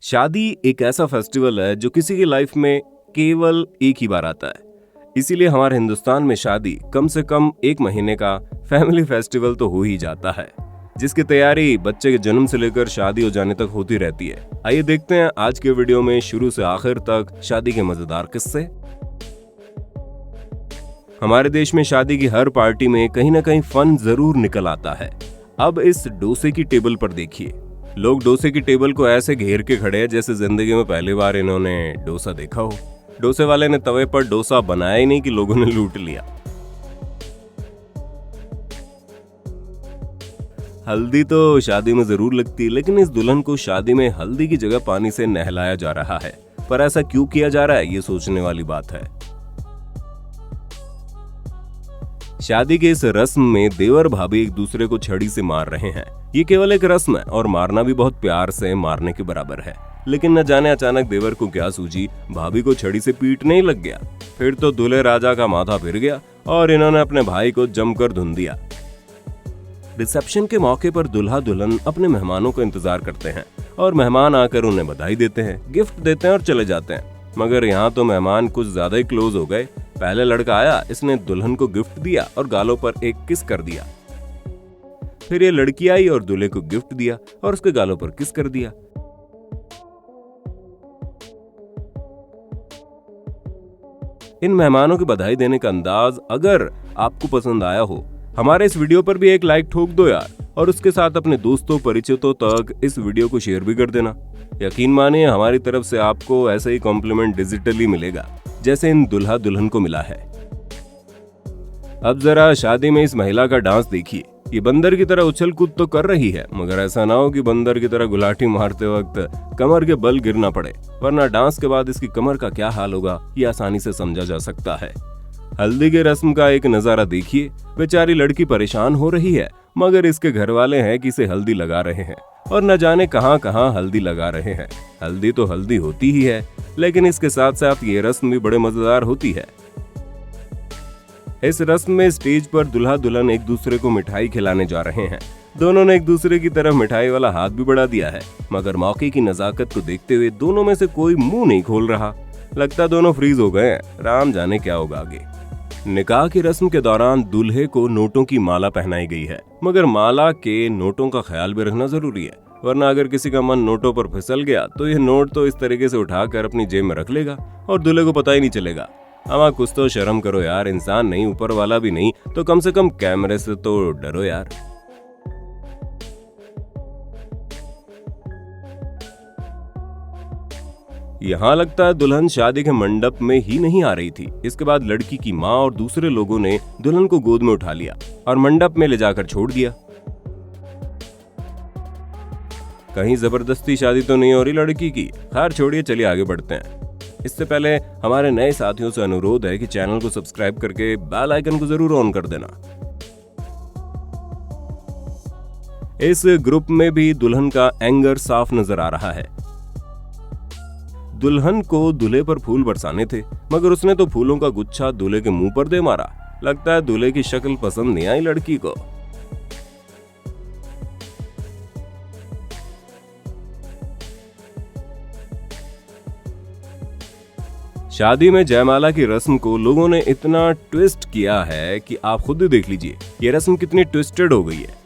शादी एक ऐसा फेस्टिवल है जो किसी की लाइफ में केवल एक ही बार आता है। इसीलिए हमारे हिंदुस्तान में शादी कम से कम एक महीने का फैमिली फेस्टिवल तो हो ही जाता है, जिसकी तैयारी बच्चे के जन्म से लेकर शादी हो जाने तक होती रहती है। आइए देखते हैं आज के वीडियो में शुरू से आखिर तक शादी के मजेदार किस्से। हमारे देश में शादी की हर पार्टी में कहीं ना कहीं फन जरूर निकल आता है। अब इस डोसे की टेबल पर देखिए, लोग डोसे की टेबल को ऐसे घेर के खड़े हैं जैसे जिंदगी में पहली बार इन्होंने डोसा देखा हो। डोसे वाले ने तवे पर डोसा बनाया ही नहीं कि लोगों ने लूट लिया। हल्दी तो शादी में जरूर लगती है, लेकिन इस दुल्हन को शादी में हल्दी की जगह पानी से नहलाया जा रहा है। पर ऐसा क्यों किया जा रहा है, ये सोचने वाली बात है। शादी के इस रस्म में देवर भाभी एक दूसरे को छड़ी से मार रहे हैं। ये केवल एक रस्म है और मारना भी बहुत प्यार से मारने के बराबर है। लेकिन न जाने अचानक देवर को क्या सूझी, भाभी को छड़ी से पीटने ही लग गया। फिर तो दूल्हे राजा का माथा फिर गया और इन्होंने अपने भाई को जमकर धुन दिया। रिसेप्शन के मौके पर दूल्हा दुल्हन अपने मेहमानों को इंतजार करते हैं और मेहमान आकर उन्हें बधाई देते हैं, गिफ्ट देते हैं और चले जाते हैं। मगर यहाँ तो मेहमान कुछ ज्यादा ही क्लोज हो गए। पहले लड़का आया, इसने दुल्हन को गिफ्ट दिया और गालों पर एक किस कर दिया। फिर ये लड़की आई और दूल्हे को गिफ्ट दिया और उसके गालों पर किस कर दिया। इन मेहमानों की बधाई देने का अंदाज अगर आपको पसंद आया हो, हमारे इस वीडियो पर भी एक लाइक ठोक दो यार, और उसके साथ अपने दोस्तों परिचितों तक इस वीडियो को शेयर भी कर देना। यकीन मानिए, हमारी तरफ से आपको ऐसा ही कॉम्प्लीमेंट डिजिटली मिलेगा जैसे इन दुल्हा दुल्हन को मिला है। अब जरा शादी में इस महिला का डांस देखिए। ये बंदर की तरह उछल कूद तो कर रही है, मगर ऐसा ना हो कि बंदर की तरह गुलाटी मारते वक्त कमर के बल गिरना पड़े, वरना डांस के बाद इसकी कमर का क्या हाल होगा ये आसानी से समझा जा सकता है। हल्दी की रस्म का एक नजारा देखिए। बेचारी लड़की परेशान हो रही है, मगर इसके घर वाले हैं कि इसे हल्दी लगा रहे हैं और न जाने कहां कहां हल्दी लगा रहे हैं। हल्दी तो हल्दी होती ही है, लेकिन इसके साथ साथ ये रस्म भी बड़े मजेदार होती है। इस रस्म में स्टेज पर दूल्हा दुल्हन एक दूसरे को मिठाई खिलाने जा रहे हैं। दोनों ने एक दूसरे की तरफ मिठाई वाला हाथ भी बढ़ा दिया है, मगर मौके की नजाकत को देखते हुए दोनों में से कोई मुंह नहीं खोल रहा। लगता दोनों फ्रीज हो गए हैं। राम जाने क्या होगा आगे। निकाह की रस्म के दौरान दूल्हे को नोटों की माला पहनाई गई है, मगर माला के नोटों का ख्याल भी रखना जरूरी है, वरना अगर किसी का मन नोटों पर फिसल गया तो यह नोट तो इस तरीके से उठाकर अपनी जेब में रख लेगा और दूल्हे को पता ही नहीं चलेगा। अमा कुछ तो शर्म करो यार, इंसान नहीं, ऊपर वाला भी नहीं, तो कम से कम कैमरे से तो डरो यार। यहाँ लगता है दुल्हन शादी के मंडप में ही नहीं आ रही थी। इसके बाद लड़की की माँ और दूसरे लोगों ने दुल्हन को गोद में उठा लिया और मंडप में ले जाकर छोड़ दिया। कहीं जबरदस्ती शादी तो नहीं हो रही लड़की की। खैर छोड़िए, चलिए आगे बढ़ते हैं। इससे पहले हमारे नए साथियों से अनुरोध है कि चैनल को सब्सक्राइब करके बेल आइकन को जरूर ऑन कर देना। इस ग्रुप में भी दुल्हन का एंगर साफ नजर आ रहा है। दुल्हन को दूल्हे पर फूल बरसाने थे, मगर उसने तो फूलों का गुच्छा दूल्हे के मुंह पर दे मारा। लगता है दूल्हे की शक्ल पसंद नहीं आई लड़की को। शादी में जयमाला की रस्म को लोगों ने इतना ट्विस्ट किया है कि आप खुद ही देख लीजिए ये रस्म कितनी ट्विस्टेड हो गई है।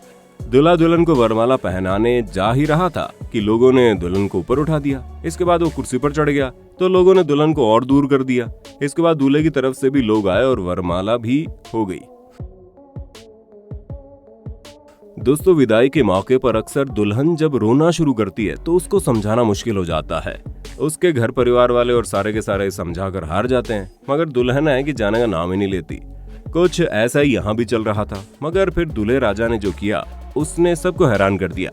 दूल्हा दुल्हन को वरमाला पहनाने जा ही रहा था कि लोगों ने दुल्हन को ऊपर उठा दिया। इसके बाद वो कुर्सी पर चढ़ गया तो लोगों ने दुल्हन को और दूर कर दिया। इसके बाद दूल्हे की तरफ से भी लोग आए और वरमाला भी हो गई। दोस्तों, विदाई के मौके पर अक्सर दुल्हन जब रोना शुरू करती है तो उसको समझाना मुश्किल हो जाता है। उसके घर परिवार वाले और सारे के सारे समझाकर हार जाते हैं, मगर दुल्हन है कि जाने का नाम ही नहीं लेती। कुछ ऐसा ही यहाँ भी चल रहा था, मगर फिर दूल्हे राजा ने जो किया उसने सबको हैरान कर दिया।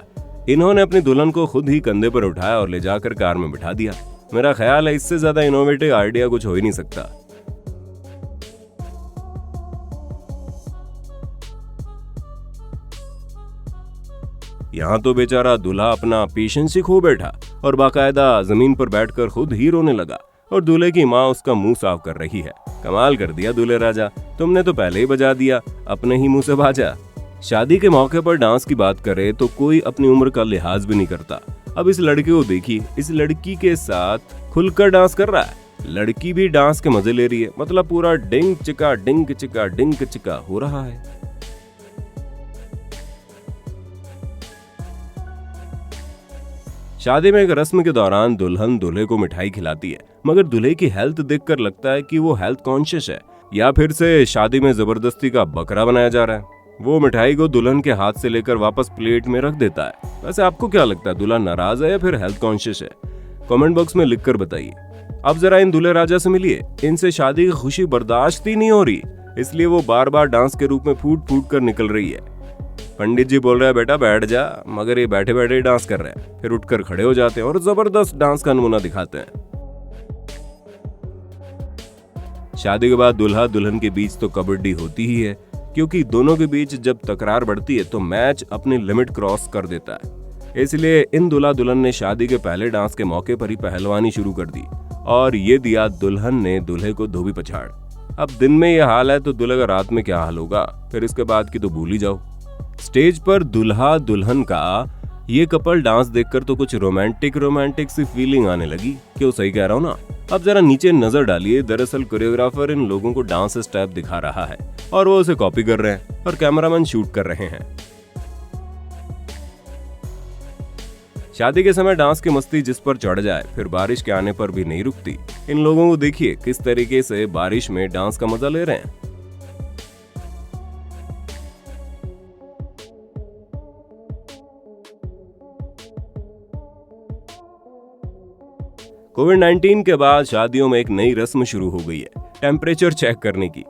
इन्होंने अपनी दुल्हन को खुद ही कंधे पर उठाया और ले जाकर कार में बिठा दिया। मेरा ख्याल है इससे ज्यादा इनोवेटिव आइडिया कुछ हो ही नहीं सकता। यहाँ तो बेचारा दूल्हा अपना पेशेंस ही खो बैठा और बाकायदा जमीन पर बैठकर खुद ही रोने लगा और दूल्हे की माँ उसका मुंह साफ कर रही है। कमाल कर दिया दूल्हे राजा, तुमने तो पहले ही बजा दिया, अपने ही मुंह से बाजा। शादी के मौके पर डांस की बात करें तो कोई अपनी उम्र का लिहाज भी नहीं करता। अब इस लड़के को देखिए, इस लड़की के साथ खुलकर डांस कर रहा है। लड़की भी डांस के मजे ले रही है, मतलब पूरा डिंग चिका डिंग चिका डिंग चिका हो रहा है। शादी में एक रस्म के दौरान दुल्हन दूल्हे को मिठाई खिलाती है, मगर दूल्हे की हेल्थ देखकर लगता है कि वो हेल्थ कॉन्शियस है या फिर से शादी में जबरदस्ती का बकरा बनाया जा रहा है। वो मिठाई को दुल्हन के हाथ से लेकर वापस प्लेट में रख देता है। वैसे आपको क्या लगता है, दूल्हा नाराज है या फिर हेल्थ कॉन्शियस है? कमेंट बॉक्स में लिखकर बताइए। अब जरा इन दूल्हे राजा से मिलिए, इनसे शादी की खुशी बर्दाश्त ही नहीं हो रही, इसलिए वो बार बार डांस के रूप में फूट फूट कर निकल रही है। पंडित जी बोल रहे हैं बेटा बैठ जा, मगर ये बैठे बैठे ही डांस कर रहे हैं। फिर उठकर खड़े हो जाते हैं और जबरदस्त डांस का नमूना दिखाते हैं। शादी के बाद दुल्हा दुल्हन के बीच तो कबड्डी होती ही है, क्योंकि दोनों के बीच जब तकरार बढ़ती है तो मैच अपनी लिमिट क्रॉस कर देता है। इसलिए इन दूल्हा दुल्हन ने शादी के पहले डांस के मौके पर ही पहलवानी शुरू कर दी और ये दिया दुल्हन ने दूल्हे को धोबी पछाड़। अब दिन में ये हाल है तो दूल्हे का रात में क्या हाल होगा, फिर इसके बाद की तो भूल ही जाओ। स्टेज पर दुल्हा दुल्हन का ये कपल डांस देखकर तो कुछ रोमांटिक सी फीलिंग आने लगी। क्यों, सही कह रहा हूँ ना? अब जरा नीचे नजर डालिए, दरअसल कोरियोग्राफर इन लोगों को डांस स्टेप दिखा रहा है और वो उसे कॉपी कर रहे हैं और कैमरामैन शूट कर रहे हैं। शादी के समय डांस की मस्ती जिस पर चढ़ जाए फिर बारिश के आने पर भी नहीं रुकती। इन लोगों को देखिए किस तरीके से बारिश में डांस का मजा ले रहे हैं। कोविड-19 के बाद शादियों में एक नई रस्म शुरू हो गई है, टेम्परेचर चेक करने की।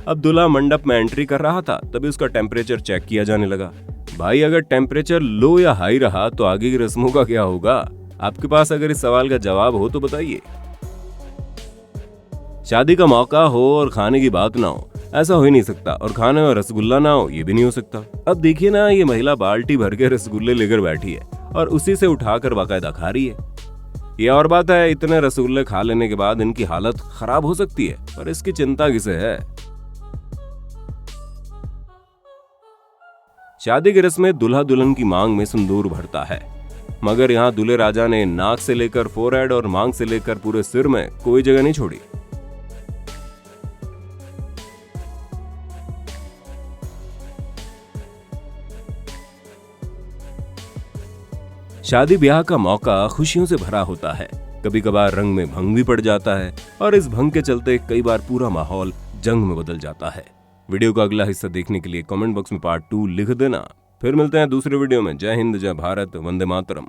अब दूल्हा मंडप में एंट्री कर रहा था, तभी उसका टेम्परेचर चेक किया जाने लगा। भाई अगर टेम्परेचर लो या हाई रहा तो आगे की रस्मों का क्या होगा? आपके पास अगर इस सवाल का जवाब हो तो बताइए। शादी का मौका हो और खाने की बात ना हो, ऐसा हो ही नहीं सकता, और खाने में रसगुल्ला ना हो ये भी नहीं हो सकता। अब देखिए ना, ये महिला बाल्टी भर के रसगुल्ले लेकर बैठी है और उसी से उठाकर बाकायदा खा रही है। ये और बात है, इतने रसगुल्ले खा लेने के बाद इनकी हालत खराब हो सकती है, पर इसकी चिंता किसे है? शादी की रस्म में दूल्हा दुल्हन की मांग में सिंदूर भरता है, मगर यहाँ दूल्हे राजा ने नाक से लेकर फोरहेड और मांग से लेकर पूरे सिर में कोई जगह नहीं छोड़ी। शादी ब्याह का मौका खुशियों से भरा होता है, कभी कभार रंग में भंग भी पड़ जाता है और इस भंग के चलते कई बार पूरा माहौल जंग में बदल जाता है। वीडियो का अगला हिस्सा देखने के लिए कमेंट बॉक्स में पार्ट 2 लिख देना। फिर मिलते हैं दूसरे वीडियो में। जय हिंद, जय भारत, वंदे मातरम।